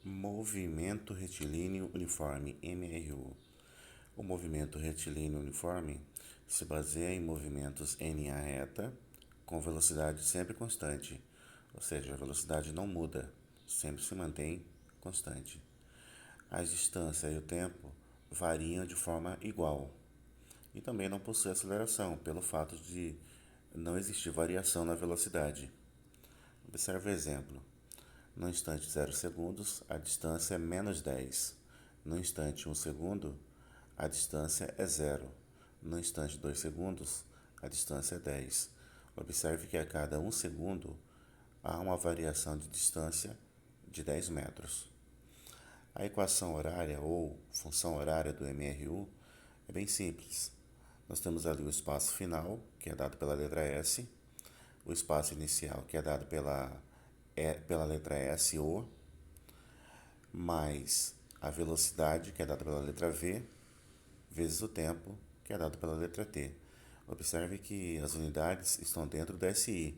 Movimento retilíneo uniforme, MRU. O movimento retilíneo uniforme se baseia em movimentos em linha reta com velocidade sempre constante, ou seja, a velocidade não muda, sempre se mantém constante. As distâncias e o tempo variam de forma igual e também não possui aceleração, pelo fato de não existir variação na velocidade. Observe o exemplo. No instante 0 segundos, a distância é menos 10. No instante 1 segundo, a distância é zero. No instante 2 segundos, a distância é 10. Observe que a cada 1 segundo há uma variação de distância de 10 metros. A equação horária ou função horária do MRU é bem simples. Nós temos ali o espaço final, que é dado pela letra S, o espaço inicial, que é dado pela letra SO, mais a velocidade, que é dada pela letra V, vezes o tempo, que é dado pela letra T. Observe que as unidades estão dentro do SI.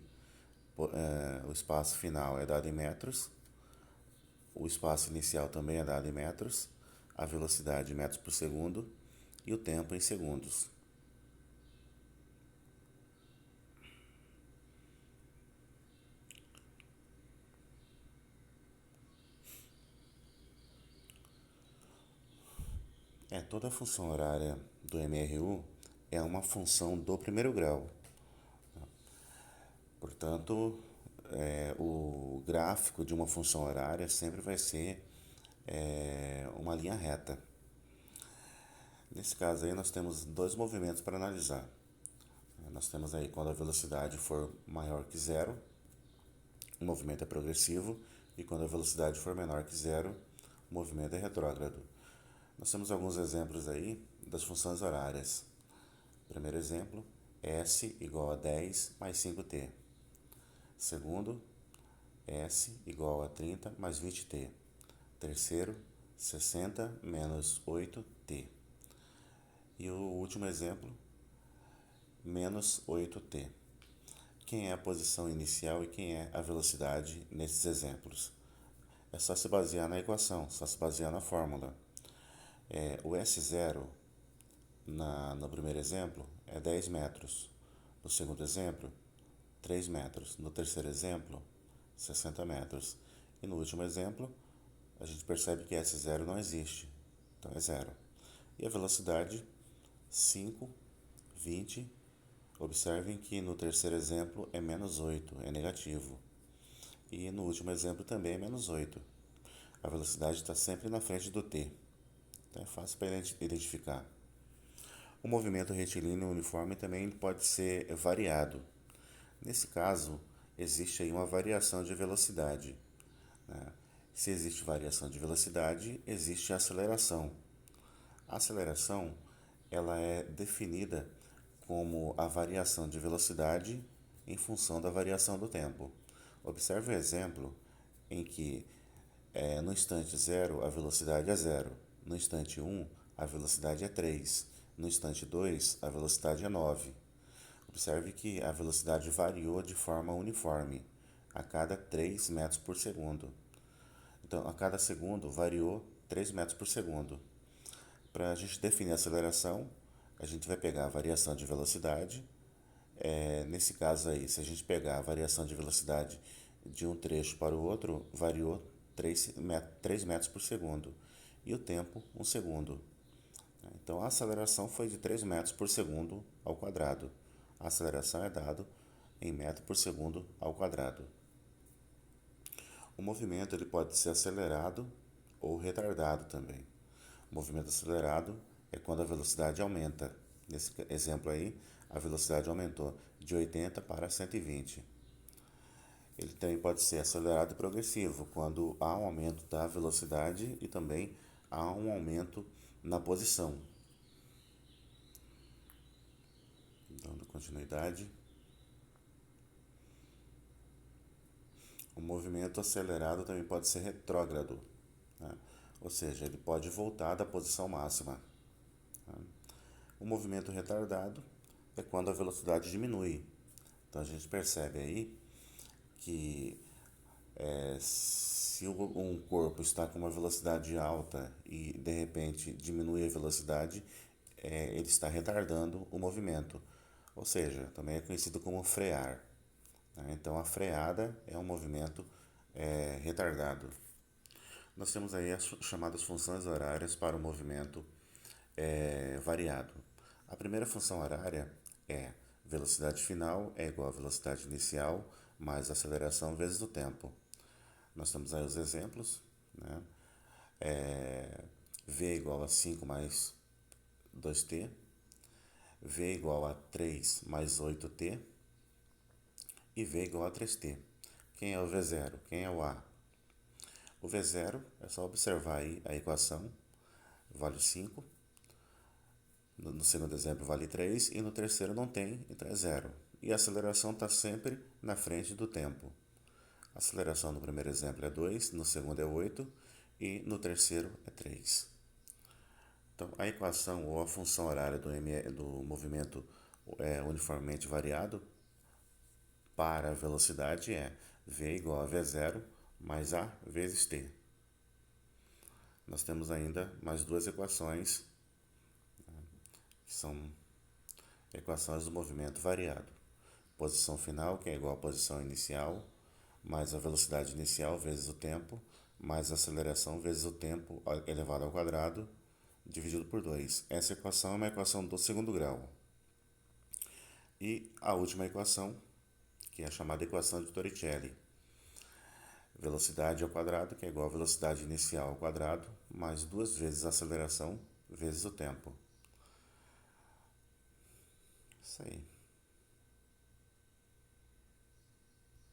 O espaço final é dado em metros, o espaço inicial também é dado em metros, a velocidade em metros por segundo e o tempo em segundos. Toda a função horária do MRU é uma função do primeiro grau. Portanto, o gráfico de uma função horária sempre vai ser uma linha reta. Nesse caso aí nós temos dois movimentos para analisar. Nós temos aí quando a velocidade for maior que zero, o movimento é progressivo, e quando a velocidade for menor que zero, o movimento é retrógrado. Nós temos alguns exemplos aí das funções horárias. Primeiro exemplo, S igual a 10 mais 5t. Segundo, S igual a 30 mais 20t. Terceiro, 60 menos 8t. E o último exemplo, menos 8t. Quem é a posição inicial e quem é a velocidade nesses exemplos? É só se basear na equação, só se basear na fórmula. O S0 no primeiro exemplo é 10 metros. No segundo exemplo, 3 metros. No terceiro exemplo, 60 metros. E no último exemplo, a gente percebe que S0 não existe. Então é zero. E a velocidade, 5, 20. Observem que no terceiro exemplo é menos 8, é negativo. E no último exemplo também é menos 8. A velocidade está sempre na frente do t. Então é fácil para identificar. O movimento retilíneo uniforme também pode ser variado. Nesse caso, existe aí uma variação de velocidade. Se existe variação de velocidade, existe aceleração. A aceleração ela é definida como a variação de velocidade em função da variação do tempo. Observe o exemplo em que no instante 0 a velocidade é 0, no instante 1 a velocidade é 3, no instante 2 a velocidade é 9. Observe que a velocidade variou de forma uniforme a cada 3 metros por segundo. Então, a cada segundo variou 3 metros por segundo. Para a gente definir a aceleração, a gente vai pegar a variação de velocidade. Nesse caso aí, se a gente pegar a variação de velocidade de um trecho para o outro, variou 3 metros por segundo. E o tempo, 1 segundo. Então, a aceleração foi de 3 metros por segundo ao quadrado. A aceleração é dado em metro por segundo ao quadrado. O movimento ele pode ser acelerado ou retardado também. O movimento acelerado é quando a velocidade aumenta. Nesse exemplo aí, a velocidade aumentou de 80 para 120. Ele também pode ser acelerado e progressivo, quando há um aumento da velocidade e também há um aumento na posição. Dando continuidade. O movimento acelerado também pode ser retrógrado, né? Ou seja, ele pode voltar da posição máxima. O movimento retardado é quando a velocidade diminui. Então a gente percebe aí que Se um corpo está com uma velocidade alta e de repente diminui a velocidade, ele está retardando o movimento, ou seja, também é conhecido como frear, né? Então a freada é um movimento retardado. Nós temos aí as chamadas funções horárias para o movimento variado. A primeira função horária é velocidade final é igual a velocidade inicial mais aceleração vezes o tempo. Nós temos aí os exemplos, né? V igual a 5 mais 2t, V igual a 3 mais 8t e V igual a 3t. Quem é o V0? Quem é o A? O V0 é só observar aí a equação, vale 5. No segundo exemplo vale 3 e no terceiro não tem, então é zero. E a aceleração está sempre na frente do tempo. A aceleração no primeiro exemplo é 2, no segundo é 8 e no terceiro é 3. Então, a equação ou a função horária do movimento uniformemente variado para a velocidade é V igual a V0 mais A vezes T. Nós temos ainda mais duas equações, que são equações do movimento variado. Posição final, que é igual à posição inicial, mais a velocidade inicial vezes o tempo, mais a aceleração vezes o tempo elevado ao quadrado, dividido por 2. Essa equação é uma equação do segundo grau. E a última equação, que é a chamada equação de Torricelli. Velocidade ao quadrado, que é igual a velocidade inicial ao quadrado, mais 2 vezes a aceleração vezes o tempo. Isso aí.